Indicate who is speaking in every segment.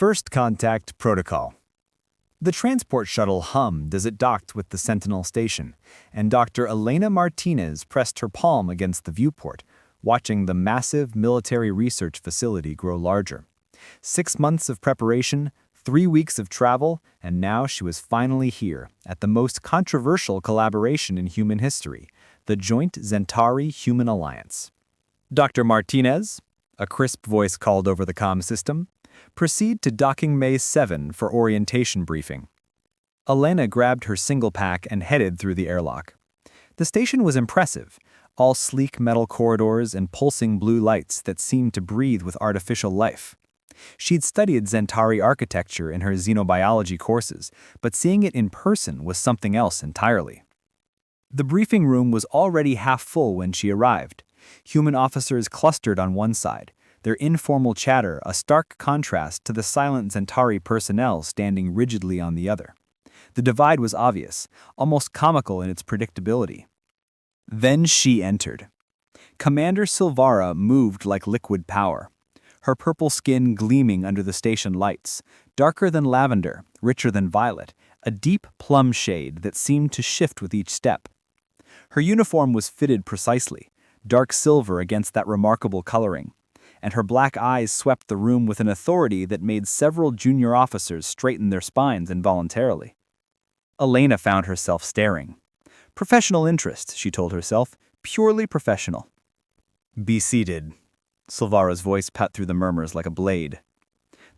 Speaker 1: First Contact Protocol. The transport shuttle hummed as it docked with the Sentinel station, and Dr. Elena Martinez pressed her palm against the viewport, watching the massive military research facility grow larger. 6 months of preparation, 3 weeks of travel, and now she was finally here, at the most controversial collaboration in human history, the Joint Centauri-Human Alliance. Dr. Martinez, a crisp voice called over the comm system, proceed to docking May 7 for orientation briefing. Elena grabbed her single pack and headed through the airlock. The station was impressive, all sleek metal corridors and pulsing blue lights that seemed to breathe with artificial life. She'd studied Centauri architecture in her xenobiology courses, but seeing it in person was something else entirely. The briefing room was already half full when she arrived. Human officers clustered on one side, their informal chatter a stark contrast to the silent Centauri personnel standing rigidly on the other. The divide was obvious, almost comical in its predictability. Then she entered. Commander Silvara moved like liquid power, her purple skin gleaming under the station lights, darker than lavender, richer than violet, a deep plum shade that seemed to shift with each step. Her uniform was fitted precisely, dark silver against that remarkable coloring, and her black eyes swept the room with an authority that made several junior officers straighten their spines involuntarily. Elena found herself staring. Professional interest, she told herself, purely professional. "Be seated." Silvara's voice cut through the murmurs like a blade.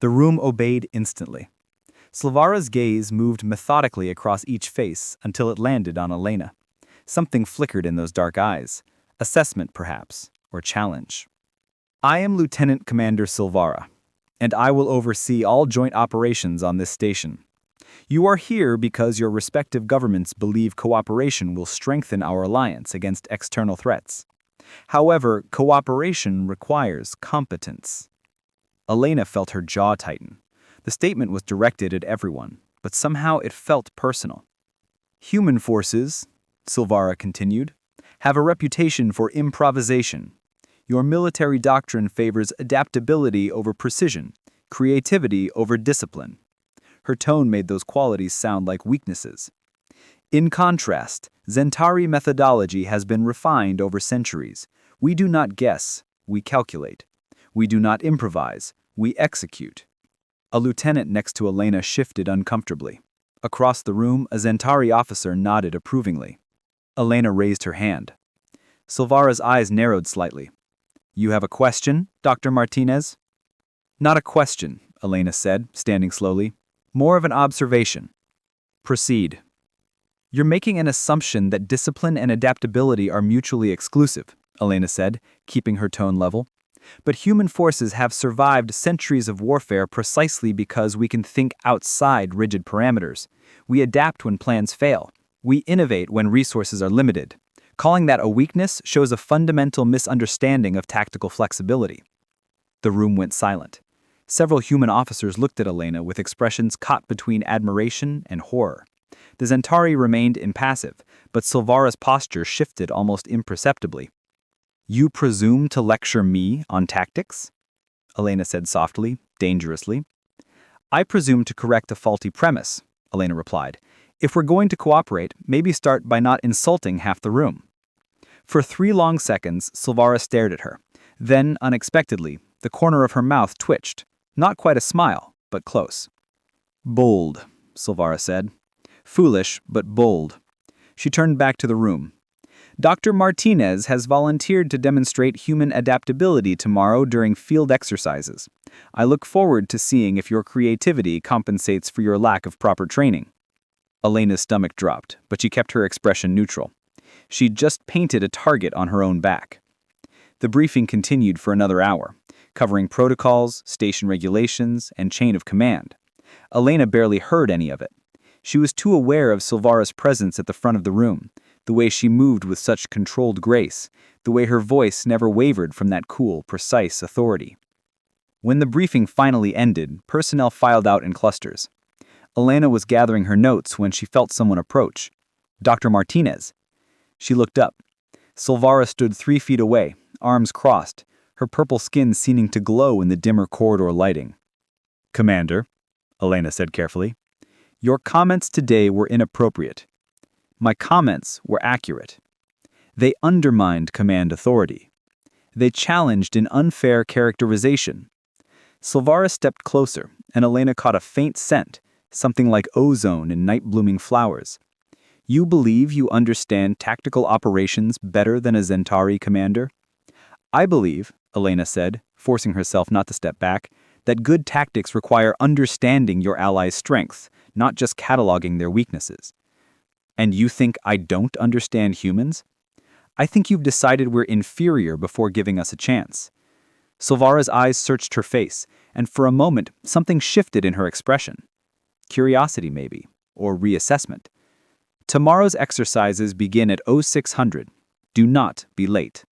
Speaker 1: The room obeyed instantly. Silvara's gaze moved methodically across each face until it landed on Elena. Something flickered in those dark eyes. Assessment, perhaps, or challenge. "I am Lieutenant Commander Silvara, and I will oversee all joint operations on this station. You are here because your respective governments believe cooperation will strengthen our alliance against external threats. However, cooperation requires competence." Elena felt her jaw tighten. The statement was directed at everyone, but somehow it felt personal. "Human forces," Silvara continued, "have a reputation for improvisation. Your military doctrine favors adaptability over precision, creativity over discipline." Her tone made those qualities sound like weaknesses. "In contrast, Centauri methodology has been refined over centuries. We do not guess, we calculate. We do not improvise, we execute." A lieutenant next to Elena shifted uncomfortably. Across the room, a Centauri officer nodded approvingly. Elena raised her hand. Silvara's eyes narrowed slightly. "You have a question, Dr. Martinez?" "Not a question," Elena said, standing slowly. "More of an observation." "Proceed." "You're making an assumption that discipline and adaptability are mutually exclusive," Elena said, keeping her tone level. "But human forces have survived centuries of warfare precisely because we can think outside rigid parameters. We adapt when plans fail. We innovate when resources are limited. Calling that a weakness shows a fundamental misunderstanding of tactical flexibility." The room went silent. Several human officers looked at Elena with expressions caught between admiration and horror. The Centauri remained impassive, but Silvara's posture shifted almost imperceptibly. "You presume to lecture me on tactics?" Elena said softly, dangerously. "I presume to correct a faulty premise," Elena replied. "If we're going to cooperate, maybe start by not insulting half the room." For 3 long seconds, Silvara stared at her. Then, unexpectedly, the corner of her mouth twitched. Not quite a smile, but close. "Bold," Silvara said. "Foolish, but bold." She turned back to the room. "Dr. Martinez has volunteered to demonstrate human adaptability tomorrow during field exercises. I look forward to seeing if your creativity compensates for your lack of proper training." Elena's stomach dropped, but she kept her expression neutral. She'd just painted a target on her own back. The briefing continued for another hour, covering protocols, station regulations, and chain of command. Elena barely heard any of it. She was too aware of Silvara's presence at the front of the room, the way she moved with such controlled grace, the way her voice never wavered from that cool, precise authority. When the briefing finally ended, personnel filed out in clusters. Elena was gathering her notes when she felt someone approach. "Dr. Martinez." She looked up. Silvara stood 3 feet away, arms crossed, her purple skin seeming to glow in the dimmer corridor lighting. Commander, Elena said carefully, your comments today were inappropriate. My comments were accurate. They undermined command authority. They challenged an unfair characterization. Silvara stepped closer, and Elena caught a faint scent, something like ozone in night-blooming flowers. You believe you understand tactical operations better than a Zentari commander? I believe, Elena said, forcing herself not to step back, that good tactics require understanding your allies' strengths, not just cataloging their weaknesses. And you think I don't understand humans? I think you've decided we're inferior before giving us a chance. Silvara's eyes searched her face, and for a moment, something shifted in her expression. Curiosity, maybe, or reassessment. Tomorrow's exercises begin at 0600. Do not be late.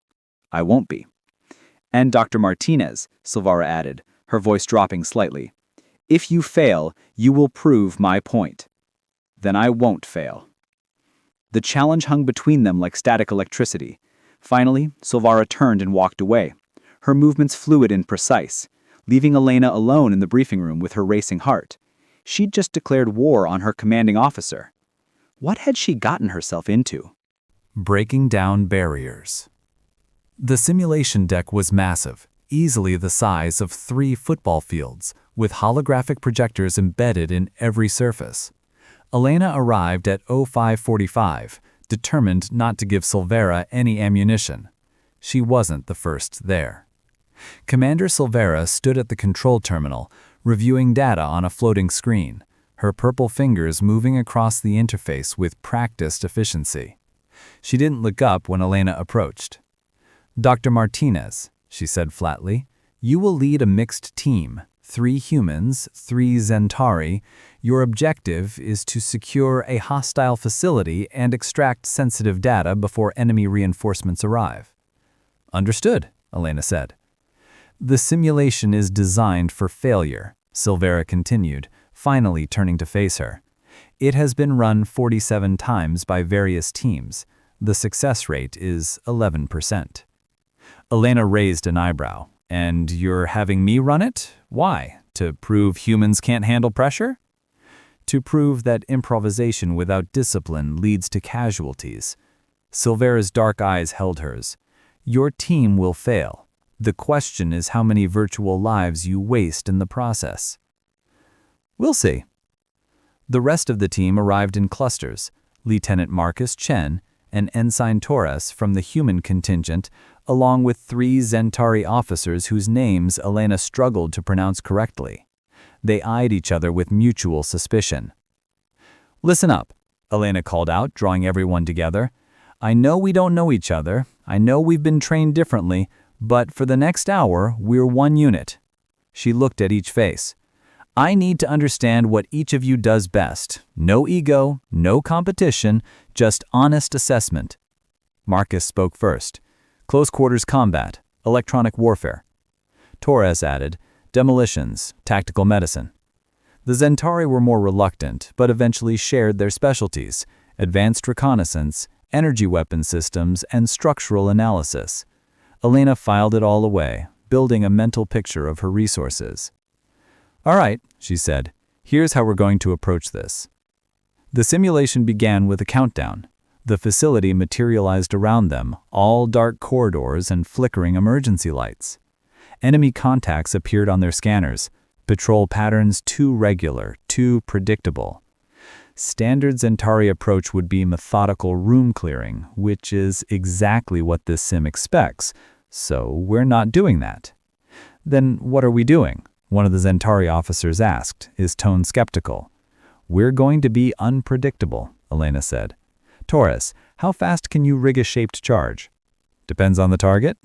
Speaker 1: I won't be. And Dr. Martinez, Silvara added, her voice dropping slightly. If you fail, you will prove my point. Then I won't fail. The challenge hung between them like static electricity. Finally, Silvara turned and walked away, her movements fluid and precise, leaving Elena alone in the briefing room with her racing heart. She'd just declared war on her commanding officer. What had she gotten herself into?
Speaker 2: Breaking down barriers. The simulation deck was massive, easily the size of 3 football fields, with holographic projectors embedded in every surface. Elena arrived at 0545, determined not to give Silvera any ammunition. She wasn't the first there. Commander Silvera stood at the control terminal, reviewing data on a floating screen, her purple fingers moving across the interface with practiced efficiency. She didn't look up when Elena approached. Dr. Martinez, she said flatly, you will lead a mixed team, 3 humans, 3 Zentari. Your objective is to secure a hostile facility and extract sensitive data before enemy reinforcements arrive. Understood, Elena said. The simulation is designed for failure, Silvera continued, finally turning to face her. It has been run 47 times by various teams. The success rate is 11%. Elena raised an eyebrow. And you're having me run it? Why? To prove humans can't handle pressure? To prove that improvisation without discipline leads to casualties. Silvera's dark eyes held hers. Your team will fail. The question is how many virtual lives you waste in the process. We'll see. The rest of the team arrived in clusters. Lieutenant Marcus Chen and Ensign Torres from the human contingent, along with 3 Zentari officers whose names Elena struggled to pronounce correctly. They eyed each other with mutual suspicion. Listen up, Elena called out, drawing everyone together. I know we don't know each other. I know we've been trained differently, but for the next hour, we're one unit. She looked at each face. I need to understand what each of you does best. No ego, no competition, just honest assessment. Marcus spoke first. Close quarters combat, electronic warfare. Torres added, demolitions, tactical medicine. The Zentari were more reluctant, but eventually shared their specialties, advanced reconnaissance, energy weapon systems, and structural analysis. Elena filed it all away, building a mental picture of her resources. All right, she said, here's how we're going to approach this. The simulation began with a countdown. The facility materialized around them, all dark corridors and flickering emergency lights. Enemy contacts appeared on their scanners, patrol patterns too regular, too predictable. Standard Zentari approach would be methodical room clearing, which is exactly what this sim expects, so we're not doing that. Then what are we doing? One of the Zentari officers asked, his tone skeptical. We're going to be unpredictable, Elena said. Torres, how fast can you rig a shaped charge? Depends on the target.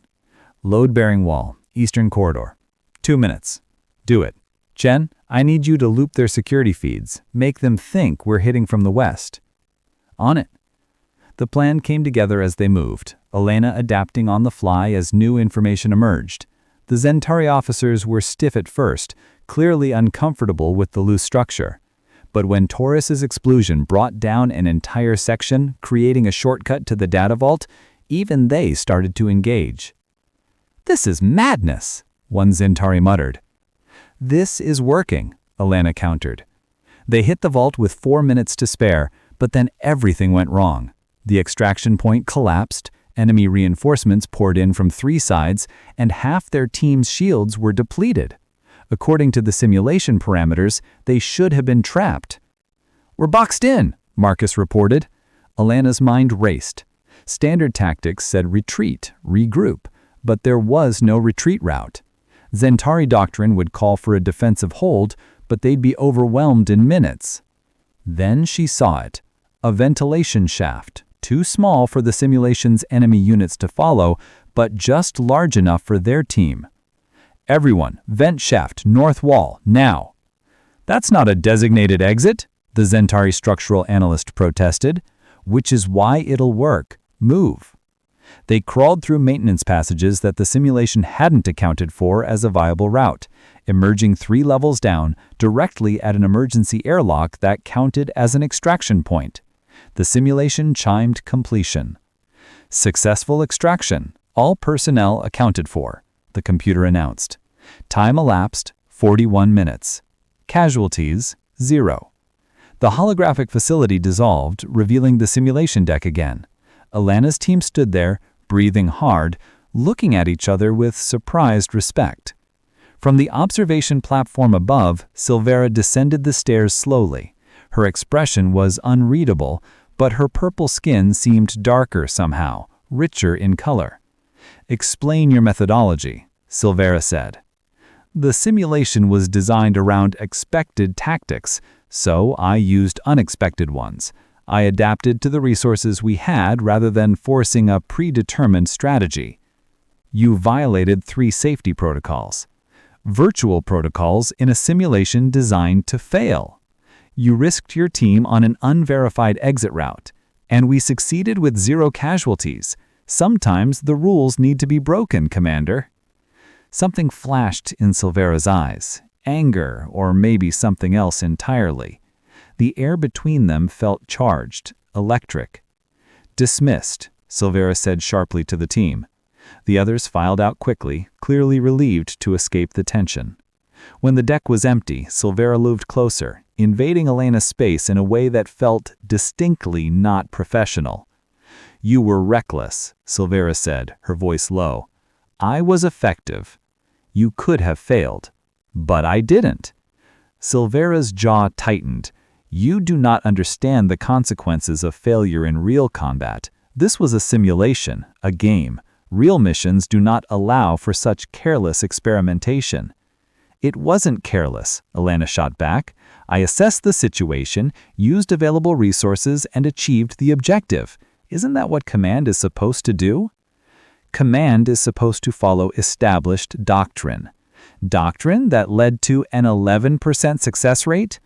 Speaker 2: Load-bearing wall, eastern corridor. 2 minutes. Do it. Chen, I need you to loop their security feeds. Make them think we're hitting from the west. On it. The plan came together as they moved, Elena adapting on the fly as new information emerged. The Zentari officers were stiff at first, clearly uncomfortable with the loose structure. But when Torres's explosion brought down an entire section, creating a shortcut to the data vault, even they started to engage. This is madness, one Zentari muttered. "This is working," Alana countered. They hit the vault with 4 minutes to spare, but then everything went wrong. The extraction point collapsed, enemy reinforcements poured in from 3 sides, and half their team's shields were depleted. According to the simulation parameters, they should have been trapped. "We're boxed in," Marcus reported. Alana's mind raced. Standard tactics said retreat, regroup, but there was no retreat route. Zentari doctrine would call for a defensive hold, but they'd be overwhelmed in minutes. Then she saw it. A ventilation shaft, too small for the simulation's enemy units to follow, but just large enough for their team. "Everyone, vent shaft, north wall, now." "That's not a designated exit," the Zentari structural analyst protested. "Which is why it'll work. Move." They crawled through maintenance passages that the simulation hadn't accounted for as a viable route, emerging 3 levels down, directly at an emergency airlock that counted as an extraction point. The simulation chimed completion. "Successful extraction. All personnel accounted for," the computer announced. Time elapsed, 41 minutes. Casualties, 0. The holographic facility dissolved, revealing the simulation deck again. Alana's team stood there, breathing hard, looking at each other with surprised respect. From the observation platform above, Silvera descended the stairs slowly. Her expression was unreadable, but her purple skin seemed darker somehow, richer in color. "Explain your methodology," Silvera said. "The simulation was designed around expected tactics, so I used unexpected ones. I adapted to the resources we had rather than forcing a predetermined strategy." "You violated 3 safety protocols. Virtual protocols in a simulation designed to fail. You risked your team on an unverified exit route, and we succeeded with 0 casualties. Sometimes the rules need to be broken, Commander." Something flashed in Silvera's eyes, anger or maybe something else entirely. The air between them felt charged, electric. "Dismissed," Silvera said sharply to the team. The others filed out quickly, clearly relieved to escape the tension. When the deck was empty, Silvera moved closer, invading Alana's space in a way that felt distinctly not professional. "You were reckless," Silvera said, her voice low. "I was effective. You could have failed. But I didn't." Silvera's jaw tightened. "You do not understand the consequences of failure in real combat. This was a simulation, a game. Real missions do not allow for such careless experimentation." "It wasn't careless," Alana shot back. "I assessed the situation, used available resources, and achieved the objective. Isn't that what command is supposed to do?" Command is supposed to follow established doctrine. Doctrine that led to an 11% success rate?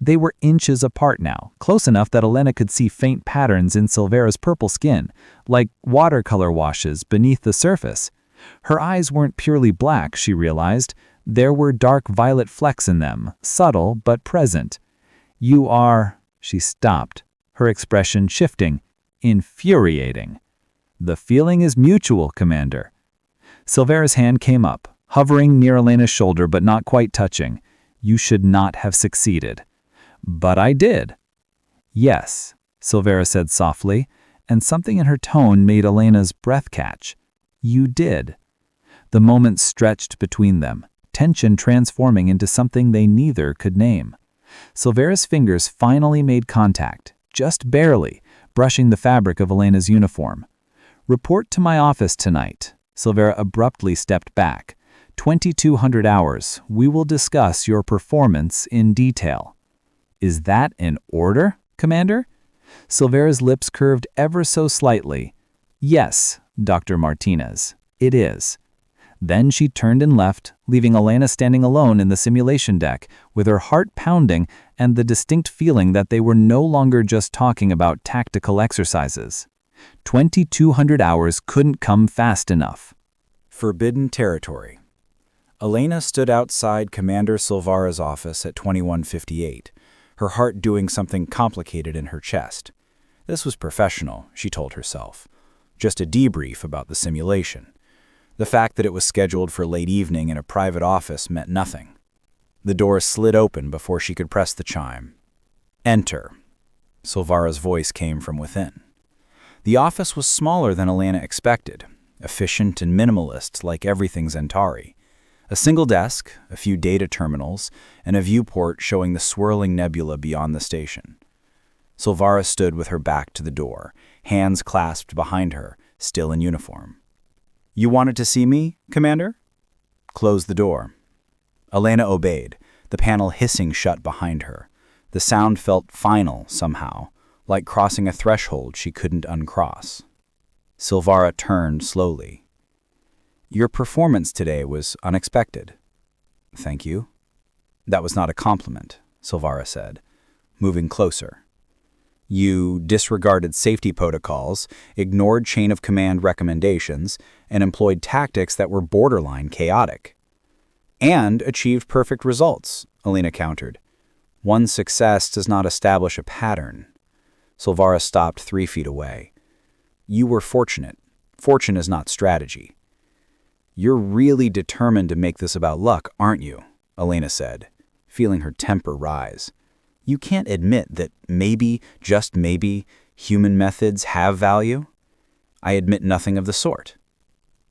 Speaker 2: They were inches apart now, close enough that Alana could see faint patterns in Silvera's purple skin, like watercolor washes beneath the surface. Her eyes weren't purely black, she realized. There were dark violet flecks in them, subtle but present. "You are..." She stopped, her expression shifting. "Infuriating." "The feeling is mutual, Commander." Silvera's hand came up, hovering near Alana's shoulder but not quite touching. "You should not have succeeded." "But I did." "Yes," Silvera said softly, and something in her tone made Alana's breath catch. "You did." The moment stretched between them, tension transforming into something they neither could name. Silvera's fingers finally made contact, just barely, brushing the fabric of Alana's uniform. "Report to my office tonight." Silvera abruptly stepped back. 2200 hours. We will discuss your performance in detail." "Is that an order, Commander?" Silvera's lips curved ever so slightly. "Yes, Dr. Martinez, it is." Then she turned and left, leaving Alana standing alone in the simulation deck, with her heart pounding and the distinct feeling that they were no longer just talking about tactical exercises. 2200 hours couldn't come fast enough.
Speaker 1: Forbidden territory. Alana stood outside Commander Silvera's office at 2158, her heart doing something complicated in her chest. This was professional, she told herself. Just a debrief about the simulation. The fact that it was scheduled for late evening in a private office meant nothing.
Speaker 3: The door slid open before she could press the chime. "Enter." Silvara's voice came from within. The office was smaller than Elena expected, efficient and minimalist like everything Zentari. A single desk, a few data terminals, and a viewport showing the swirling nebula beyond the station. Silvara stood with her back to the door, hands clasped behind her, still in uniform. "You wanted to see me, Commander?" "Close the door." Elena obeyed, the panel hissing shut behind her. The sound felt final somehow, like crossing a threshold she couldn't uncross. Silvara turned slowly. "Your performance today was unexpected." "Thank you." "That was not a compliment," Silvara said, moving closer. "You disregarded safety protocols, ignored chain of command recommendations, and employed tactics that were borderline chaotic." "And achieved perfect results," Elena countered. "One success does not establish a pattern." Silvara stopped 3 feet away. "You were fortunate. Fortune is not strategy." "You're really determined to make this about luck, aren't you?" Elena said, feeling her temper rise. "You can't admit that maybe, just maybe, human methods have value?" "I admit nothing of the sort."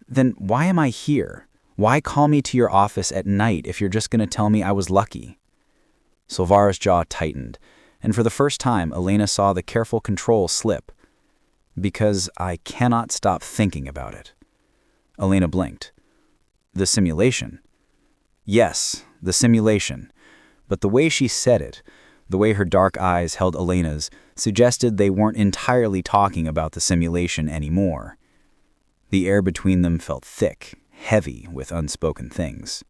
Speaker 3: "Then why am I here? Why call me to your office at night if you're just going to tell me I was lucky?" Silvara's jaw tightened, and for the first time Elena saw the careful control slip. "Because I cannot stop thinking about it." Elena blinked. "The simulation?" "Yes, the simulation." But the way she said it, the way her dark eyes held Elena's, suggested they weren't entirely talking about the simulation anymore. The air between them felt thick, heavy with unspoken things.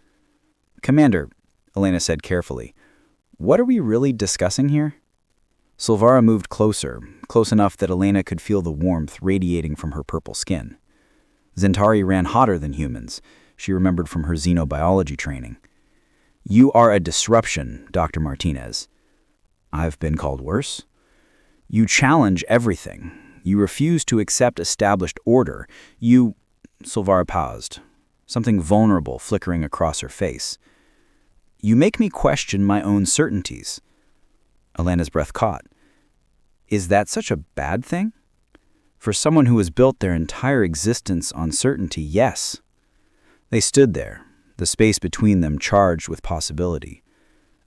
Speaker 3: "Commander," Elena said carefully, "what are we really discussing here?" Silvara moved closer, close enough that Elena could feel the warmth radiating from her purple skin. Zentari ran hotter than humans, she remembered from her xenobiology training. "You are a disruption, Dr. Martinez." "I've been called worse?" "You challenge everything. You refuse to accept established order. You—" Silvara paused, something vulnerable flickering across her face. "You make me question my own certainties." Elena's breath caught. "Is that such a bad thing?" "For someone who has built their entire existence on certainty, yes." They stood there, the space between them charged with possibility.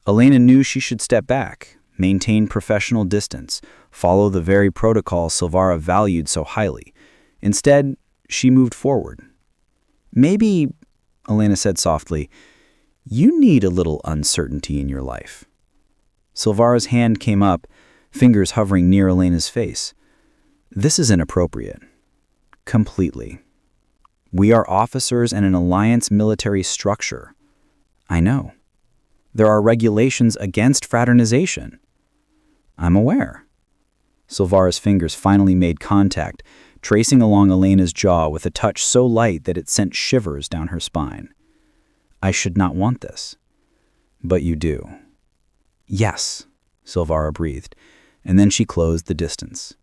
Speaker 3: Elena knew she should step back, maintain professional distance, follow the very protocol Silvara valued so highly. Instead, she moved forward. "Maybe," Elena said softly, "you need a little uncertainty in your life." Silvara's hand came up, fingers hovering near Elena's face. "This is inappropriate." "Completely." "We are officers in an alliance military structure." "I know." "There are regulations against fraternization." "I'm aware." Silvara's fingers finally made contact, tracing along Elena's jaw with a touch so light that it sent shivers down her spine. "I should not want this." "But you do." "Yes," Silvara breathed, and then she closed the distance.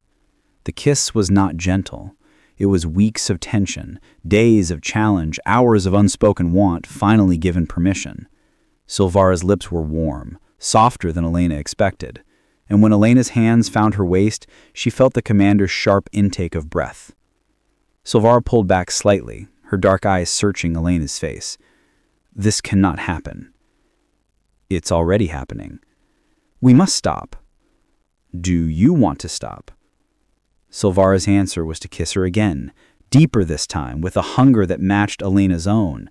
Speaker 3: The kiss was not gentle. It was weeks of tension, days of challenge, hours of unspoken want finally given permission. Silvara's lips were warm, softer than Elena expected, and when Elena's hands found her waist, she felt the commander's sharp intake of breath. Silvara pulled back slightly, her dark eyes searching Elena's face. "This cannot happen." "It's already happening." "We must stop." "Do you want to stop?" Silvara's answer was to kiss her again, deeper this time, with a hunger that matched Elena's own.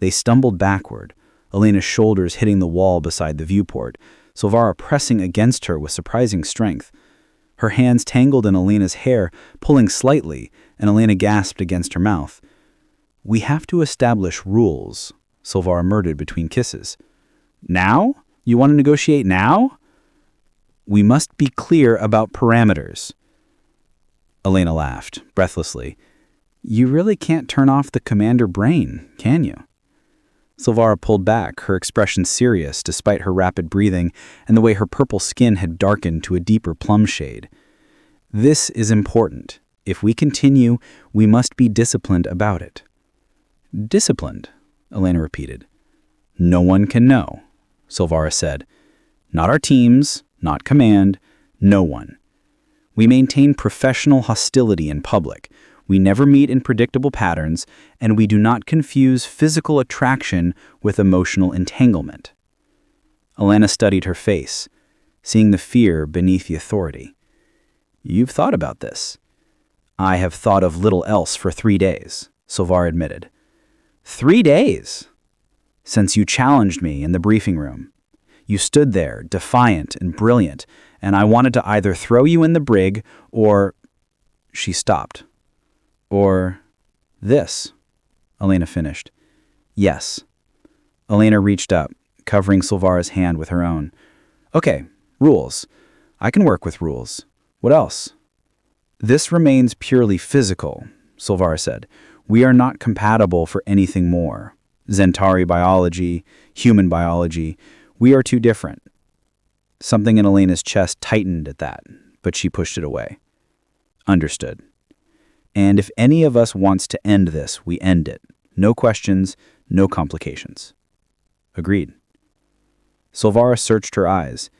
Speaker 3: They stumbled backward, Elena's shoulders hitting the wall beside the viewport, Silvara pressing against her with surprising strength. Her hands tangled in Elena's hair, pulling slightly, and Elena gasped against her mouth. "We have to establish rules," Silvara murmured between kisses. "Now? You want to negotiate now?" "We must be clear about parameters." Elena laughed, breathlessly. "You really can't turn off the commander brain, can you?" Silvara pulled back, her expression serious despite her rapid breathing and the way her purple skin had darkened to a deeper plum shade. "This is important. If we continue, we must be disciplined about it." "Disciplined," Elena repeated. "No one can know," Silvara said. "Not our teams, not command, no one. We maintain professional hostility in public. We never meet in predictable patterns, and we do not confuse physical attraction with emotional entanglement." Alana studied her face, seeing the fear beneath the authority. "You've thought about this." "I have thought of little else for 3 days," Silvara admitted. 3 days? Since you challenged me in the briefing room. You stood there, defiant and brilliant, and I wanted to either throw you in the brig or... She stopped. "Or this," Elena finished. "Yes." Elena reached up, covering Silvara's hand with her own. "Okay, rules. I can work with rules. What else?" "This remains purely physical," Silvara said. "We are not compatible for anything more. Zentari biology, human biology, we are too different." Something in Elena's chest tightened at that, but she pushed it away. "Understood. And if any of us wants to end this, we end it. No questions, no complications." "Agreed." Silvara searched her eyes.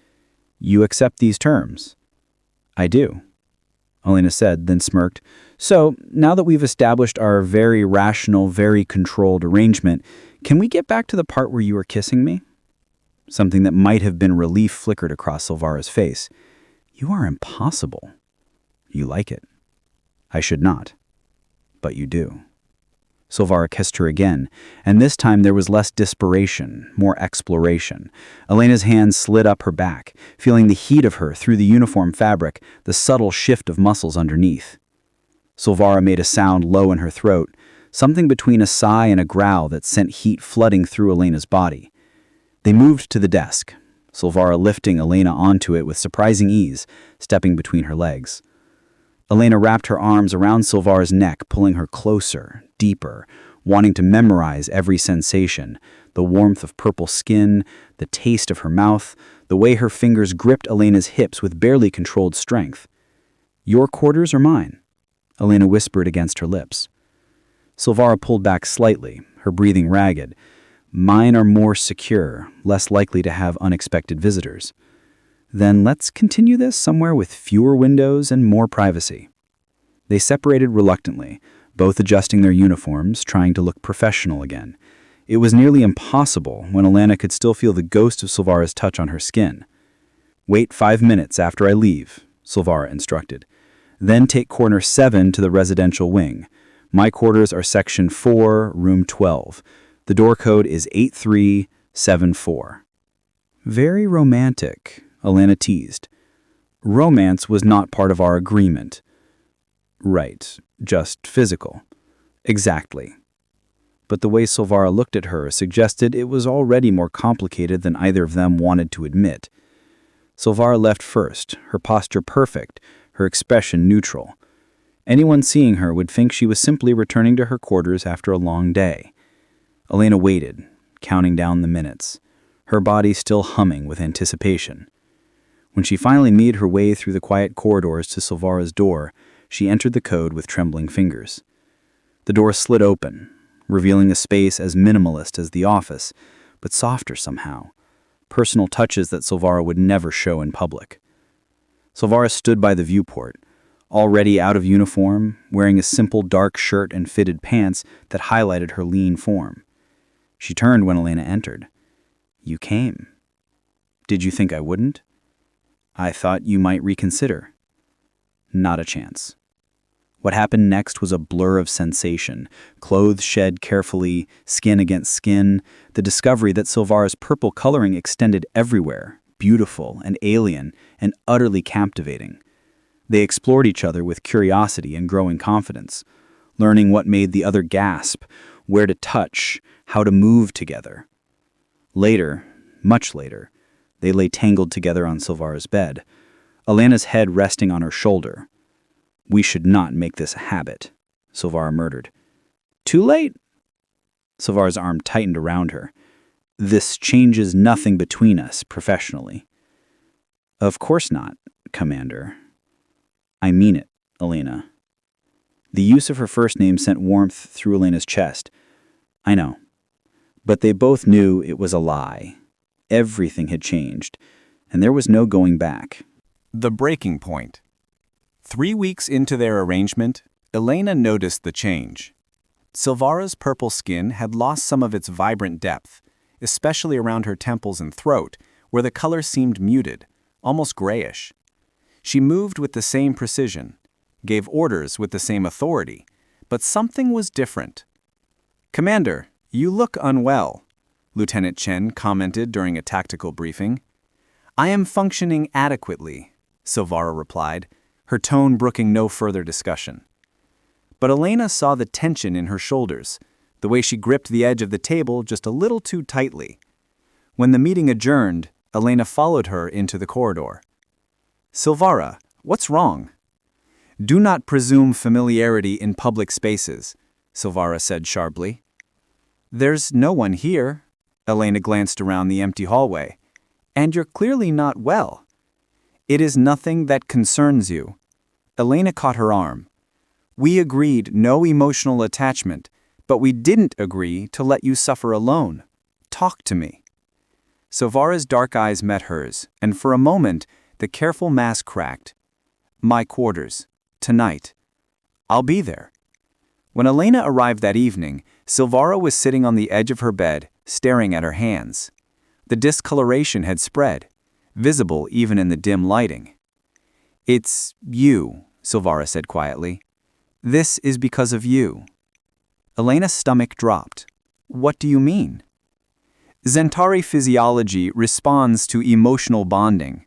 Speaker 3: "You accept these terms?" "I do," Elena said, then smirked. "So, now that we've established our very rational, very controlled arrangement, can we get back to the part where you were kissing me?" Something that might have been relief flickered across Silvara's face. "You are impossible. You like it." "I should not. But you do." Silvara kissed her again, and this time there was less desperation, more exploration. Elena's hand slid up her back, feeling the heat of her through the uniform fabric, the subtle shift of muscles underneath. Silvara made a sound low in her throat, something between a sigh and a growl that sent heat flooding through Elena's body. They moved to the desk, Silvara lifting Elena onto it with surprising ease, stepping between her legs. Elena wrapped her arms around Silvara's neck, pulling her closer, deeper, wanting to memorize every sensation, the warmth of purple skin, the taste of her mouth, the way her fingers gripped Elena's hips with barely controlled strength. "Your quarters or mine?" Elena whispered against her lips. Silvara pulled back slightly, her breathing ragged. "Mine are more secure, less likely to have unexpected visitors." "Then let's continue this somewhere with fewer windows and more privacy." They separated reluctantly, both adjusting their uniforms, trying to look professional again. It was nearly impossible when Elena could still feel the ghost of Silvara's touch on her skin. "Wait 5 minutes after I leave," Silvara instructed. "Then take corner 7 to the residential wing. My quarters are section 4, room 12. The door code is 8374. "Very romantic," Elena teased. "Romance was not part of our agreement." "Right, just physical." "Exactly." But the way Silvara looked at her suggested it was already more complicated than either of them wanted to admit. Silvara left first, her posture perfect, her expression neutral. Anyone seeing her would think she was simply returning to her quarters after a long day. Elena waited, counting down the minutes, her body still humming with anticipation. When she finally made her way through the quiet corridors to Silvara's door, she entered the code with trembling fingers. The door slid open, revealing a space as minimalist as the office, but softer somehow, personal touches that Silvara would never show in public. Silvara stood by the viewport, already out of uniform, wearing a simple dark shirt and fitted pants that highlighted her lean form. She turned when Elena entered. "You came. Did you think I wouldn't?" "I thought you might reconsider." "Not a chance." What happened next was a blur of sensation, clothes shed carefully, skin against skin, the discovery that Silvara's purple coloring extended everywhere, beautiful and alien and utterly captivating. They explored each other with curiosity and growing confidence, learning what made the other gasp, where to touch, how to move together. Later, much later, they lay tangled together on Silvara's bed, Elena's head resting on her shoulder. "We should not make this a habit," Silvara murmured. "Too late?" Silvara's arm tightened around her. "This changes nothing between us professionally." "Of course not, Commander." "I mean it, Elena." The use of her first name sent warmth through Elena's chest. "I know." But they both knew it was a lie. Everything had changed, and there was no going back.
Speaker 1: The breaking point. 3 weeks into their arrangement, Elena noticed the change. Silvara's purple skin had lost some of its vibrant depth, especially around her temples and throat, where the color seemed muted, almost grayish. She moved with the same precision, gave orders with the same authority, but something was different. "Commander, you look unwell," Lieutenant Chen commented during a tactical briefing. "I am functioning adequately," Silvara replied, her tone brooking no further discussion. But Elena saw the tension in her shoulders, the way she gripped the edge of the table just a little too tightly. When the meeting adjourned, Elena followed her into the corridor. "Silvara, what's wrong?" "Do not presume familiarity in public spaces," Silvara said sharply. "There's no one here." Elena glanced around the empty hallway. "And you're clearly not well." "It is nothing that concerns you." Elena caught her arm. "We agreed no emotional attachment, but we didn't agree to let you suffer alone. Talk to me." Silvara's dark eyes met hers, and for a moment, the careful mask cracked. "My quarters. Tonight. I'll be there." When Elena arrived that evening, Silvara was sitting on the edge of her bed, staring at her hands. The discoloration had spread, visible even in the dim lighting. "It's you," Silvara said quietly. "This is because of you." Elena's stomach dropped. "What do you mean?" "Zentari physiology responds to emotional bonding.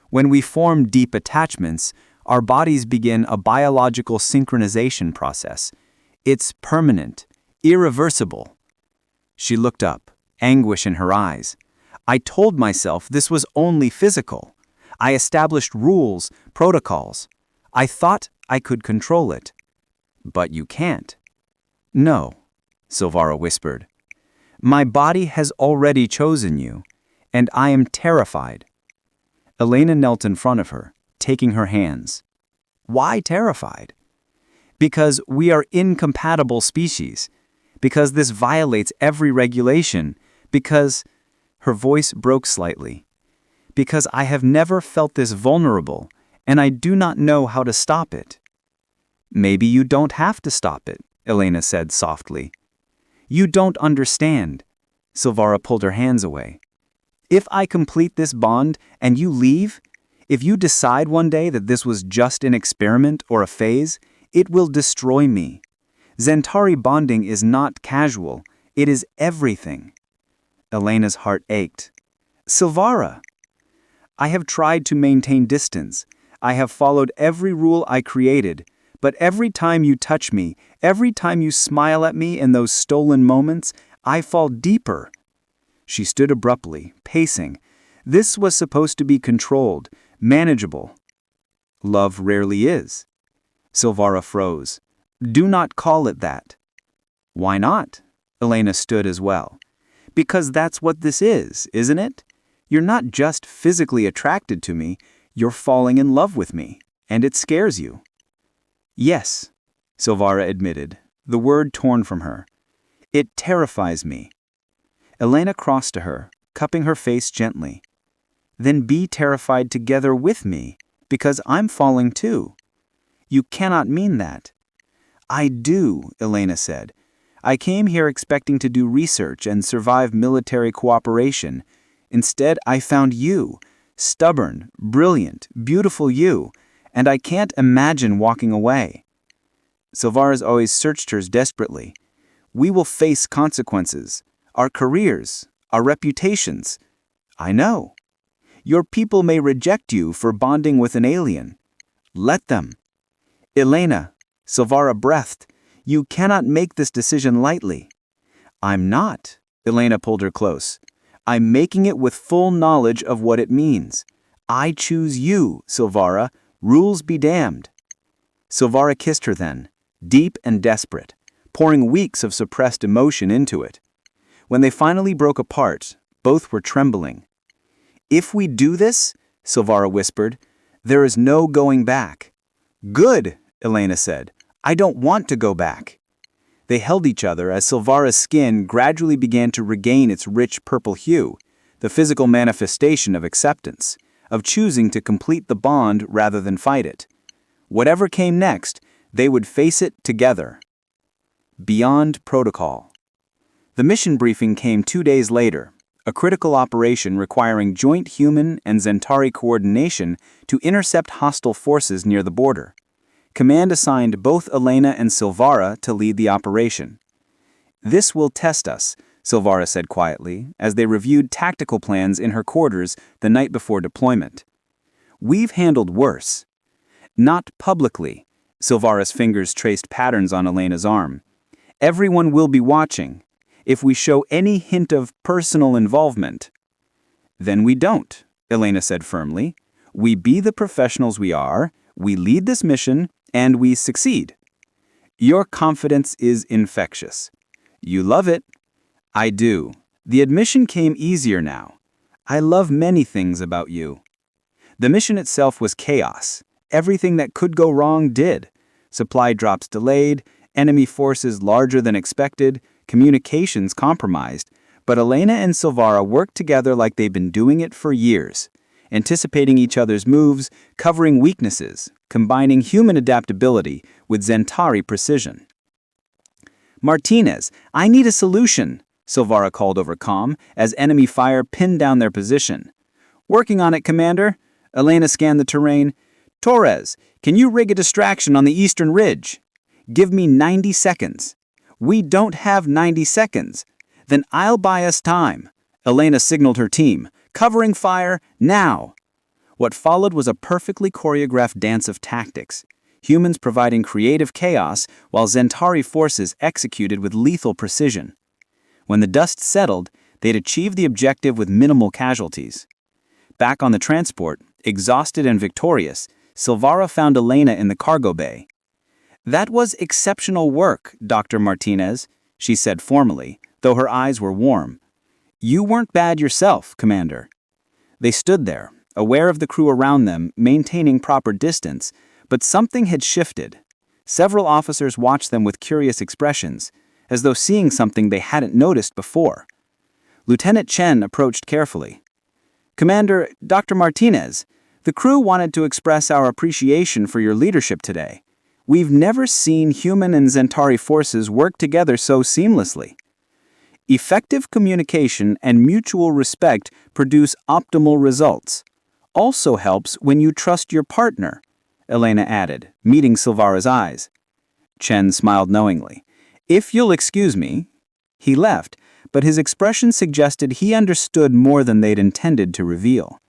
Speaker 1: When we form deep attachments, our bodies begin a biological synchronization process. It's permanent, irreversible." She looked up, anguish in her eyes. "I told myself this was only physical. I established rules, protocols. I thought I could control it. But you can't." "No," Silvara whispered. "My body has already chosen you, and I am terrified." Elena knelt in front of her, taking her hands. "Why terrified?" "Because we are incompatible species. Because this violates every regulation. Because—" her voice broke slightly. "Because I have never felt this vulnerable, and I do not know how to stop it." "Maybe you don't have to stop it," Elena said softly. "You don't understand." Silvara pulled her hands away. "If I complete this bond and you leave, if you decide one day that this was just an experiment or a phase, it will destroy me. Zentari bonding is not casual. It is everything." Elena's heart ached. "Silvara!" "I have tried to maintain distance. I have followed every rule I created. But every time you touch me, every time you smile at me in those stolen moments, I fall deeper." She stood abruptly, pacing. This was supposed to be controlled, manageable. "Love rarely is." Silvara froze. "Do not call it that." "Why not?" Elena stood as well. "Because that's what this is, isn't it? You're not just physically attracted to me, you're falling in love with me, and it scares you." "Yes," Silvara admitted, the word torn from her. "It terrifies me." Elena crossed to her, cupping her face gently. "Then be terrified together with me, because I'm falling too." "You cannot mean that." "I do," Elena said. "I came here expecting to do research and survive military cooperation. Instead, I found you, stubborn, brilliant, beautiful you, and I can't imagine walking away." Silvara's always searched hers desperately. "We will face consequences. Our careers, our reputations." "I know. Your people may reject you for bonding with an alien. Let them." "Elena," Silvara breathed, "you cannot make this decision lightly." "I'm not." Elena pulled her close. "I'm making it with full knowledge of what it means. I choose you, Silvara. Rules be damned." Silvara kissed her then, deep and desperate, pouring weeks of suppressed emotion into it. When they finally broke apart, both were trembling. "If we do this," Silvara whispered, "there is no going back." "Good," Elena said. "I don't want to go back." They held each other as Silvara's skin gradually began to regain its rich purple hue,
Speaker 3: the physical manifestation of acceptance, of choosing to complete the bond rather than fight it. Whatever came next, they would face it together. Beyond protocol. The mission briefing came 2 days later, a critical operation requiring joint human and Zentari coordination to intercept hostile forces near the border. Command assigned both Elena and Silvara to lead the operation. "This will test us," Silvara said quietly, as they reviewed tactical plans in her quarters the night before deployment. "We've handled worse." "Not publicly," Silvara's fingers traced patterns on Elena's arm. "Everyone will be watching. If we show any hint of personal involvement." "Then we don't," Elena said firmly. "We be the professionals we are, we lead this mission, and we succeed." "Your confidence is infectious." "You love it." "I do. The admission came easier now. I love many things about you." The mission itself was chaos. Everything that could go wrong did. Supply drops delayed, enemy forces larger than expected, communications compromised, but Elena and Silvara worked together like they've been doing it for years, anticipating each other's moves, covering weaknesses, combining human adaptability with Zentari precision. "Martinez, I need a solution," Silvara called over comm as enemy fire pinned down their position. "Working on it, Commander." Elena scanned the terrain. "Torres, can you rig a distraction on the eastern ridge? Give me 90 seconds. "We don't have 90 seconds. "Then I'll buy us time." Elena signaled her team. "Covering fire, now." What followed was a perfectly choreographed dance of tactics. Humans providing creative chaos, while Zentari forces executed with lethal precision. When the dust settled, they'd achieved the objective with minimal casualties. Back on the transport, exhausted and victorious, Silvara found Elena in the cargo bay. "That was exceptional work, Dr. Martinez," she said formally, though her eyes were warm. "You weren't bad yourself, Commander." They stood there, aware of the crew around them, maintaining proper distance, but something had shifted. Several officers watched them with curious expressions, as though seeing something they hadn't noticed before. Lieutenant Chen approached carefully. "Commander, Dr. Martinez, the crew wanted to express our appreciation for your leadership today. We've never seen human and Zentari forces work together so seamlessly. Effective communication and mutual respect produce optimal results. Also helps when you trust your partner," Elena added, meeting Silvara's eyes. Chen smiled knowingly. "If you'll excuse me." He left, but his expression suggested he understood more than they'd intended to reveal.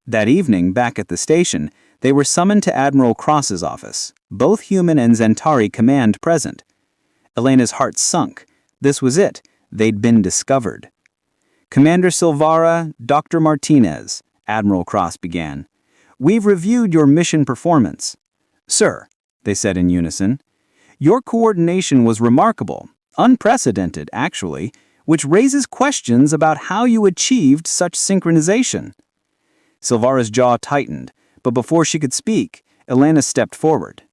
Speaker 3: That evening, back at the station, they were summoned to Admiral Cross's office, both human and Zentari command present. Elena's heart sunk. This was it. They'd been discovered. "Commander Silvara, Dr. Martinez," Admiral Cross began. "We've reviewed your mission performance." "Sir," they said in unison, "your coordination was remarkable, unprecedented, actually, which raises questions about how you achieved such synchronization." Silvara's jaw tightened, but before she could speak, Elena stepped forward.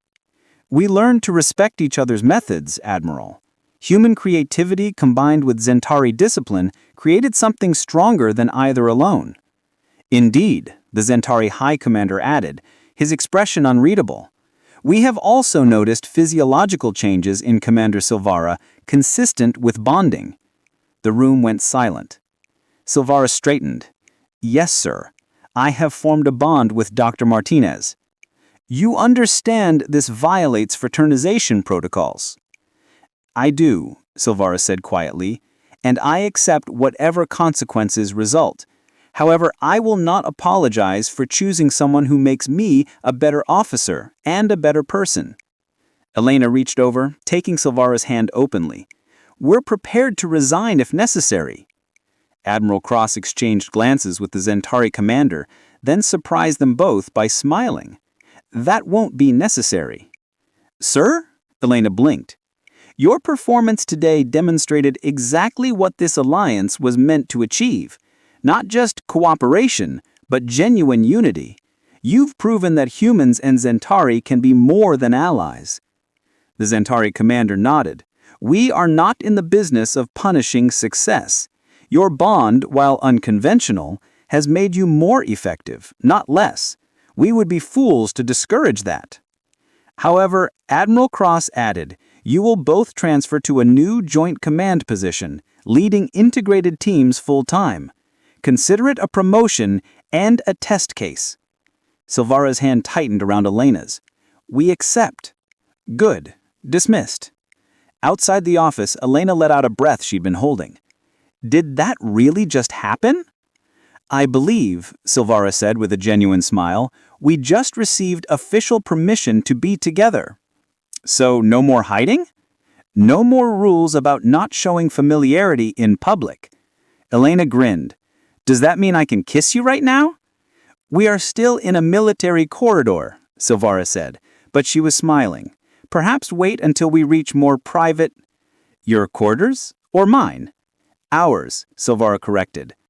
Speaker 3: "We learned to respect each other's methods, Admiral. Human creativity combined with Zentari discipline created something stronger than either alone." "Indeed," the Zentari High Commander added, his expression unreadable. "We have also noticed physiological changes in Commander Silvara consistent with bonding." The room went silent. Silvara straightened. "Yes, sir. I have formed a bond with Dr. Martinez." "You understand this violates fraternization protocols." "I do," Silvara said quietly, "and I accept whatever consequences result. However, I will not apologize for choosing someone who makes me a better officer and a better person." Elena reached over, taking Silvara's hand openly. "We're prepared to resign if necessary." Admiral Cross exchanged glances with the Zentari commander, then surprised them both by smiling. "That won't be necessary." "Sir?" Elena blinked. "Your performance today demonstrated exactly what this alliance was meant to achieve. Not just cooperation, but genuine unity. You've proven that humans and Zentari can be more than allies." The Zentari commander nodded. "We are not in the business of punishing success. Your bond, while unconventional, has made you more effective, not less. We would be fools to discourage that. However, Admiral Cross added, you will both transfer to a new joint command position, leading integrated teams full-time. Consider it a promotion and a test case. Silvara's hand tightened around Elena's. We accept. Good. Dismissed. Outside the office, Elena let out a breath she'd been holding. Did that really just happen? I believe, Silvara said with a genuine smile, we just received official permission to be together. So no more hiding? No more rules about not showing familiarity in public. Elena grinned. Does that mean I can kiss you right now? We are still in a military corridor, Silvara said, but she was smiling. Perhaps wait until we reach more private... Your quarters? Or mine? Ours, Silvara corrected.